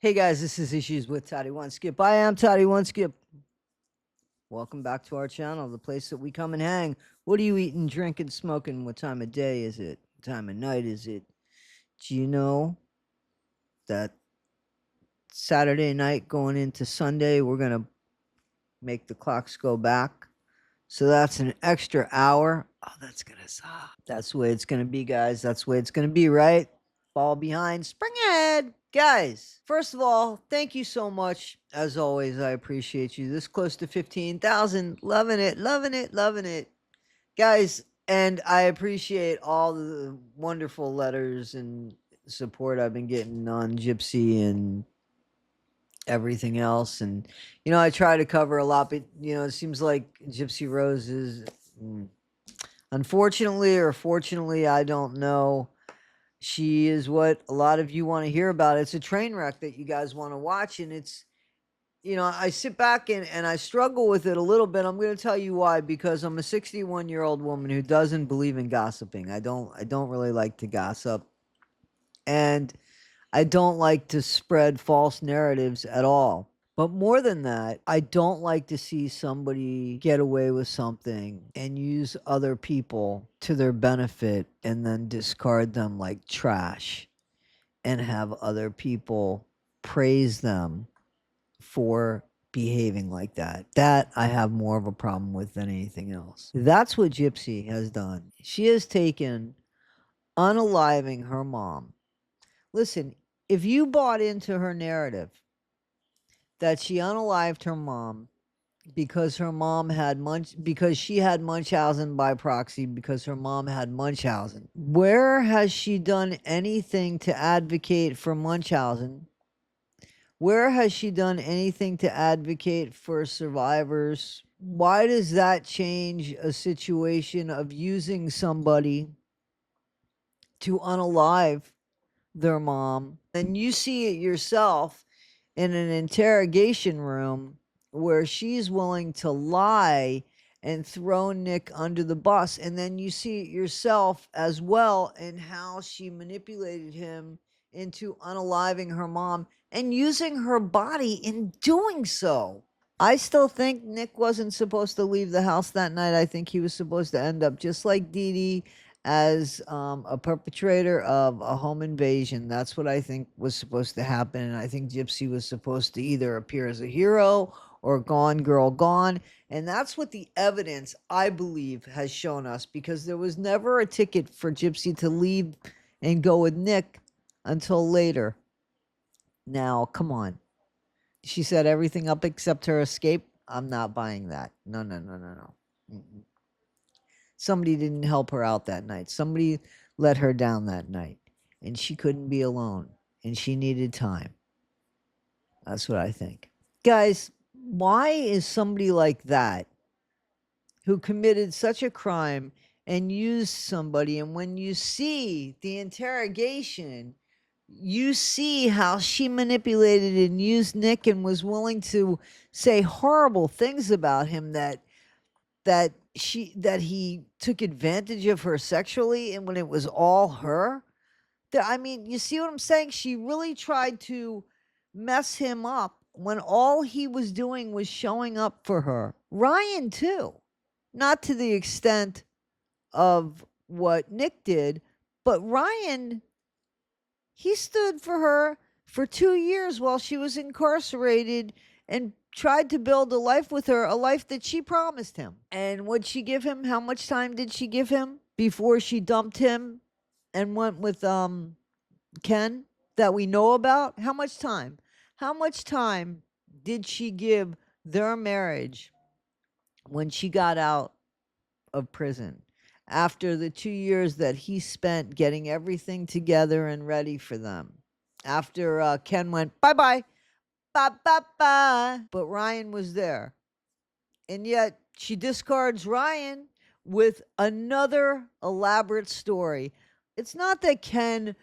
Hey guys, this is Issues with Toddy One Skip. I am Toddy One Skip. Welcome back to our channel, the place that we come and hang. What are you eating, drinking, smoking? What time of day is it? What time of night is it? Do you know that Saturday night going into Sunday, we're going to make the clocks go back? So that's an extra hour. Oh, that's going to suck. That's the way it's going to be, guys. That's the way it's going to be, right? Fall behind, spring ahead. Guys, first of all, thank you so much. As always, I appreciate you. This close to 15,000. Loving it, loving it, loving it. Guys, and I appreciate all the wonderful letters and support I've been getting on Gypsy and everything else. And, I try to cover a lot, but, it seems like Gypsy Rose is, unfortunately or fortunately, I don't know. She is what a lot of you want to hear about. It's a train wreck that you guys want to watch. And it's, I sit back and I struggle with it a little bit. I'm going to tell you why, because I'm a 61-year-old woman who doesn't believe in gossiping. I don't really like to gossip. And I don't like to spread false narratives at all. But more than that, I don't like to see somebody get away with something and use other people to their benefit and then discard them like trash and have other people praise them for behaving like that. That I have more of a problem with than anything else. That's what Gypsy has done. She has taken unaliving her mom. Listen, if you bought into her narrative that she unalived her mom because she had Munchausen by proxy, because her mom had Munchausen. Where has she done anything to advocate for Munchausen? Where has she done anything to advocate for survivors? Why does that change a situation of using somebody to unalive their mom? And you see it yourself in an interrogation room where she's willing to lie and throw Nick under the bus. And then you see it yourself as well in how she manipulated him into unaliving her mom and using her body in doing so. I still think Nick wasn't supposed to leave the house that night. I think he was supposed to end up just like Dee Dee as a perpetrator of a home invasion. That's what I think was supposed to happen. And I think Gypsy was supposed to either appear as a hero or Gone Girl Gone. And that's what the evidence, I believe, has shown us, because there was never a ticket for Gypsy to leave and go with Nick until later. Now, come on. She set everything up except her escape. I'm not buying that. No, no, no, no, no. Mm-mm. Somebody didn't help her out that night. Somebody let her down that night. And she couldn't be alone. And she needed time. That's what I think. Guys, why is somebody like that, who committed such a crime and used somebody, and when you see the interrogation, you see how she manipulated and used Nick and was willing to say horrible things about him, that he took advantage of her sexually, and when it was all her. I mean, you see what I'm saying? She really tried to mess him up when all he was doing was showing up for her. Ryan too. Not to the extent of what Nick did, but Ryan, he stood for her for 2 years while she was incarcerated and tried to build a life with her, a life that she promised him. And would she give him? How much time did she give him before she dumped him and went with Ken, that we know about? How much time? How much time did she give their marriage when she got out of prison? After the 2 years that he spent getting everything together and ready for them. After Ken went bye-bye, bye-bye-bye. But Ryan was there. And yet she discards Ryan with another elaborate story. It's not that Ken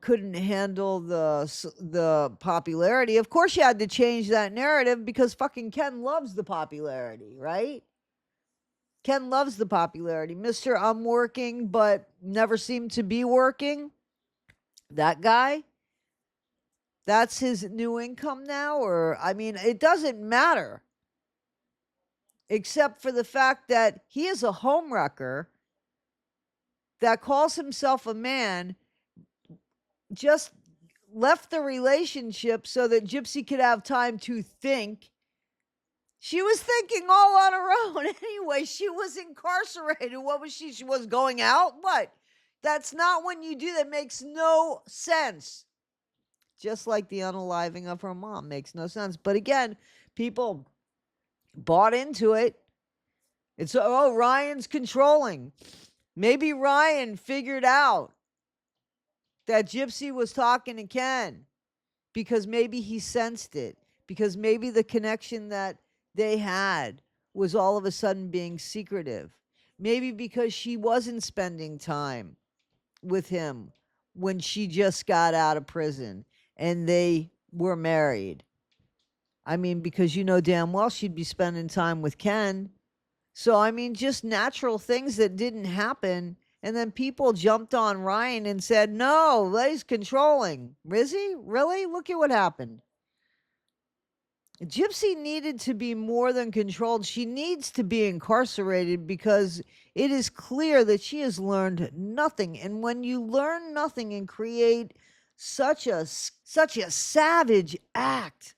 couldn't handle the popularity. Of course, you had to change that narrative, because fucking Ken loves the popularity, right? Ken loves the popularity. Mr. I'm working, but never seemed to be working. That guy, That's his new income now, or I mean, it doesn't matter except for the fact that he is a homewrecker that calls himself a man, just left the relationship so that Gypsy could have time to think. She was thinking all on her own anyway. She was incarcerated. What was she? She was going out? What? That's not when you do that. Makes no sense. Just like the unaliving of her mom makes no sense. But again, people bought into it. It's, oh, Ryan's controlling. Maybe Ryan figured out that Gypsy was talking to Ken because maybe he sensed it, because maybe the connection that they had was all of a sudden being secretive. Maybe because she wasn't spending time with him when she just got out of prison and they were married. I mean, because you know damn well she'd be spending time with Ken. So, I mean, just natural things that didn't happen. And then people jumped on Ryan and said, no, he's controlling. Is he? Really? Look at what happened. Gypsy needed to be more than controlled. She needs to be incarcerated because it is clear that she has learned nothing. And when you learn nothing and create such a savage act,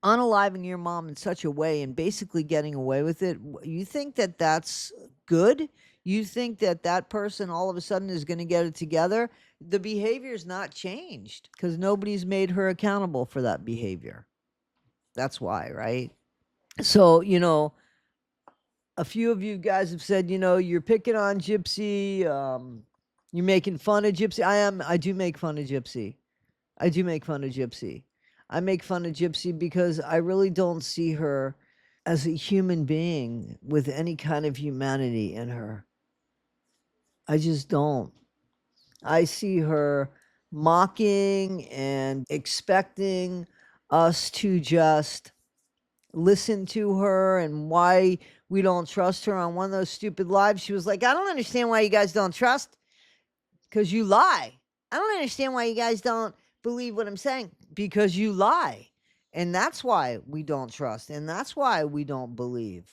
unaliving your mom in such a way and basically getting away with it, you think that that's good? You think that that person all of a sudden is going to get it together? The behavior's not changed because nobody's made her accountable for that behavior. That's why, right? So, a few of you guys have said, you're picking on Gypsy. You're making fun of Gypsy. I do make fun of Gypsy. I do make fun of Gypsy. I make fun of Gypsy because I really don't see her as a human being with any kind of humanity in her. I just don't. I see her mocking and expecting us to just listen to her and why we don't trust her. On one of those stupid lives, she was like, I don't understand why you guys don't trust, because you lie. I don't understand why you guys don't believe what I'm saying, because you lie. And that's why we don't trust. And that's why we don't believe.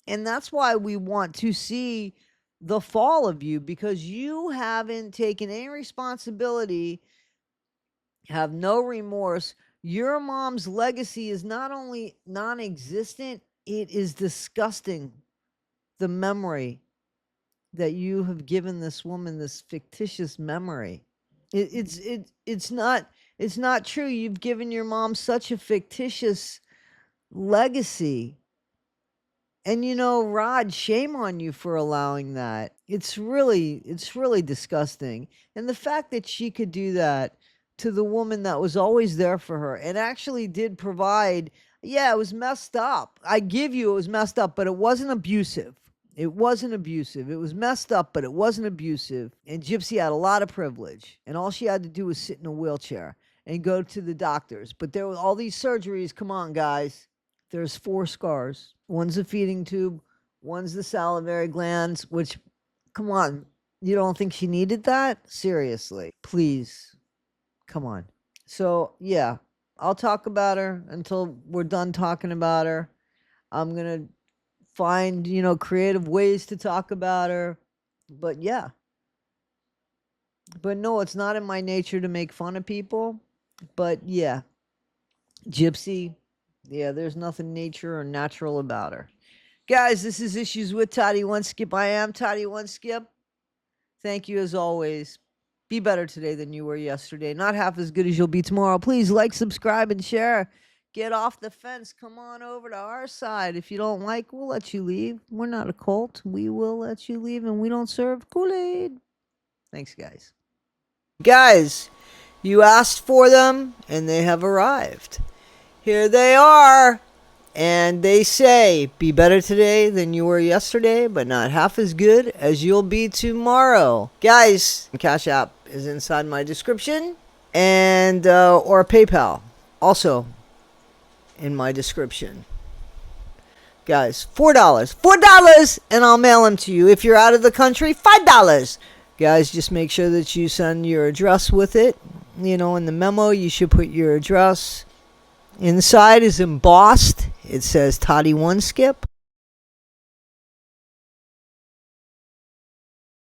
And that's why we want to see the fall of you, because you haven't taken any responsibility, have no remorse. Your mom's legacy is not only non-existent, it is disgusting. The memory that you have given this woman, this fictitious memory. It's not true. You've given your mom such a fictitious legacy. And Rod, shame on you for allowing that. It's really disgusting. And the fact that she could do that to the woman that was always there for her and actually did provide, yeah, it was messed up. I give you, it was messed up, but it wasn't abusive. It wasn't abusive. It was messed up, but it wasn't abusive. And Gypsy had a lot of privilege. And all she had to do was sit in a wheelchair and go to the doctors. But there were all these surgeries. Come on, guys. There's 4 scars. One's a feeding tube. One's the salivary glands, which, come on. You don't think she needed that? Seriously. Please. Come on. So, yeah. I'll talk about her until we're done talking about her. I'm going to find, creative ways to talk about her. But yeah. But no, it's not in my nature to make fun of people. But yeah. Gypsy, yeah, there's nothing nature or natural about her. Guys, this is Issues with Toddy One Skip. I am Toddy One Skip. Thank you as always. Be better today than you were yesterday. Not half as good as you'll be tomorrow. Please like, subscribe, and share. Get off the fence. Come on over to our side. If you don't like, we'll let you leave. We're not a cult. We will let you leave, and we don't serve Kool-Aid. Thanks, guys. Guys, you asked for them, and they have arrived. Here they are. And they say, be better today than you were yesterday, but not half as good as you'll be tomorrow. Guys, Cash App is inside my description, and or PayPal also in my description. Guys, $4, and I'll mail them to you. If you're out of the country, $5. Guys, just make sure that you send your address with it. In the memo, you should put your address. Inside is embossed. It says Toddy One Skip.